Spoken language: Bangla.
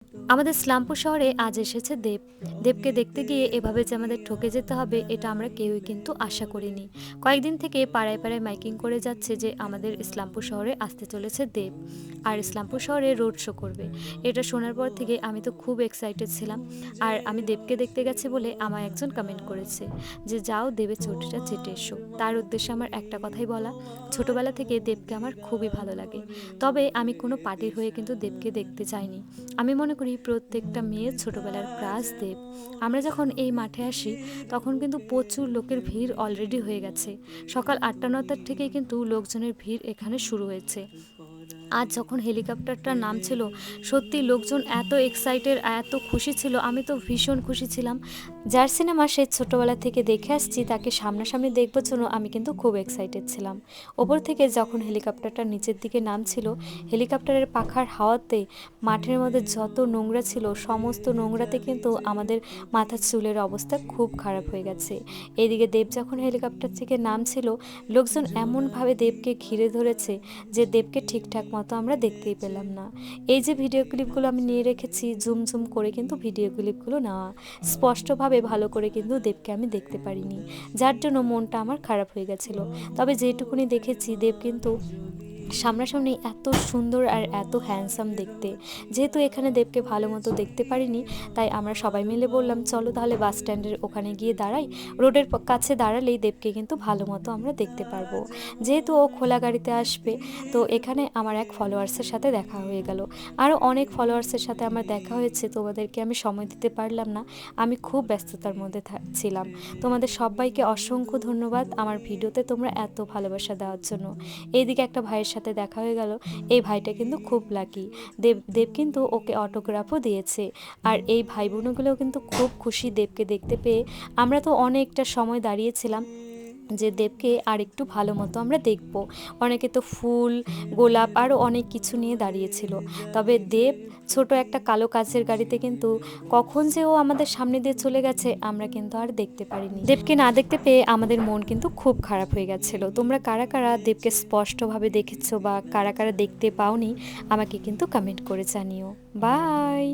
আমাদের ইসলামপুর শহরে আজ এসেছে দেব। দেবকে দেখতে গিয়ে এভাবে যে আমাদের ঠকে যেতে হবে এটা আমরা কেউই কিন্তু আশা করিনি। কয়েকদিন থেকে পাড়ায় পাড়ায় মাইকিং করে যাচ্ছে যে আমাদের ইসলামপুর শহরে আসতে চলেছে দেব, আর ইসলামপুর শহরে রোড শো করবে। এটা শোনার পর থেকে আমি তো খুব এক্সাইটেড ছিলাম। আর আমি দেবকে দেখতে গেছি বলে আমার একজন কমেন্ট করেছে যে যাও দেবের ছুটিটা চেটে এসো। তার উদ্দেশ্যে আমার একটা কথাই বলা, ছোটবেলা থেকে দেবকে আমার খুবই ভালো লাগে। তবে আমি কোনো পার্টির হয়ে কিন্তু দেবকে দেখতে চাইনি। আমি মনে করি প্রত্যেকটা মেয়ের ছোটবেলার ক্রাশ দেব। আমরা যখন এই মাঠে আসি তখন কিন্তু প্রচুর লোকের ভিড় অলরেডি হয়ে গেছে। সকাল 8টা-9টার থেকেই কিন্তু লোকজনের ভিড় এখানে শুরু হয়েছে। আজ যখন হেলিকপ্টারটা নামছিল, সত্যি লোকজন এত এক্সাইটেড, এত খুশি ছিল, আমি তো ভীষণ খুশি ছিলাম। যার সিনেমা সেই ছোটোবেলা থেকে দেখে আসছি তাকে সামনাসামনি দেখবার জন্য আমি কিন্তু খুব এক্সাইটেড ছিলাম। ওপর থেকে যখন হেলিকপ্টারটা নিচের দিকে নামছিল, হেলিকপ্টারের পাখার হাওয়াতে মাঠের মধ্যে যত নোংরা ছিল সমস্ত নোংরাতে কিন্তু আমাদের মাথার চুলের অবস্থা খুব খারাপ হয়ে গেছে। এদিকে দেব যখন হেলিকপ্টার থেকে নামছিল, লোকজন এমনভাবে দেবকে ঘিরে ধরেছে যে দেবকে ঠিকঠাক মতো আমরা দেখতেই পেলাম না। এই যে ভিডিও ক্লিপগুলো আমি নিয়ে রেখেছি, জুম জুম করে কিন্তু ভিডিও ক্লিপগুলো নেওয়া, স্পষ্টভাবে ভালো করে কিন্তু দেবকে আমি দেখতে পারিনি, যার জন্য মনটা আমার খারাপ হয়ে গেছিলো। তবে যেটুকুনি দেখেছি দেব কিন্তু সামনাসামনি এত সুন্দর আর এত হ্যান্ডসাম দেখতে। যেহেতু এখানে দেবকে ভালো মতো দেখতে পারিনি, তাই আমরা সবাই মিলে বললাম চলো তাহলে বাস স্ট্যান্ডের ওখানে গিয়ে দাঁড়াই। রোডের কাছে দাঁড়ালেই দেবকে কিন্তু ভালো মতো আমরা দেখতে পারবো। যেহেতু ও খোলা গাড়িতে আসবে, তো এখানে আমার এক ফলোয়ার্সের সাথে দেখা হয়ে গেল। আরও অনেক ফলোয়ার্সের সাথে আমার দেখা হয়েছে, তোমাদেরকে আমি সময় দিতে পারলাম না, আমি খুব ব্যস্ততার মধ্যে ছিলাম। তোমাদের সবাইকে অসংখ্য ধন্যবাদ আমার ভিডিওতে তোমরা এত ভালোবাসা দেওয়ার জন্য। এইদিকে একটা ভাইয়ের সাথে দেখা হয়ে গেল। এই ভাইটা কিন্তু খুব লাকি। দেব কিন্তু ওকে অটোগ্রাফও দিয়েছে। আর এই ভাই বোনগুলোও কিন্তু খুব খুশি দেবকে দেখতে পেয়ে। আমরা তো অনেকটা সময় দাঁড়িয়েছিলাম যে দেবকে আর একটু ভালো মতো আমরা দেখব। অনেকে তো ফুল, গোলাপ আরও অনেক কিছু নিয়ে দাঁড়িয়েছিল। তবে দেব ছোট একটা কালো কাচের গাড়িতে কিন্তু কখন যে ও আমাদের সামনে দিয়ে চলে গেছে আমরা কিন্তু আর দেখতে পারিনি। দেবকে না দেখতে পেয়ে আমাদের মন কিন্তু খুব খারাপ হয়ে গেছিলো। তোমরা কারা কারা দেবকে স্পষ্টভাবে দেখেছো বা কারা কারা দেখতে পাওনি আমাকে কিন্তু কমেন্ট করে জানিও। বাই।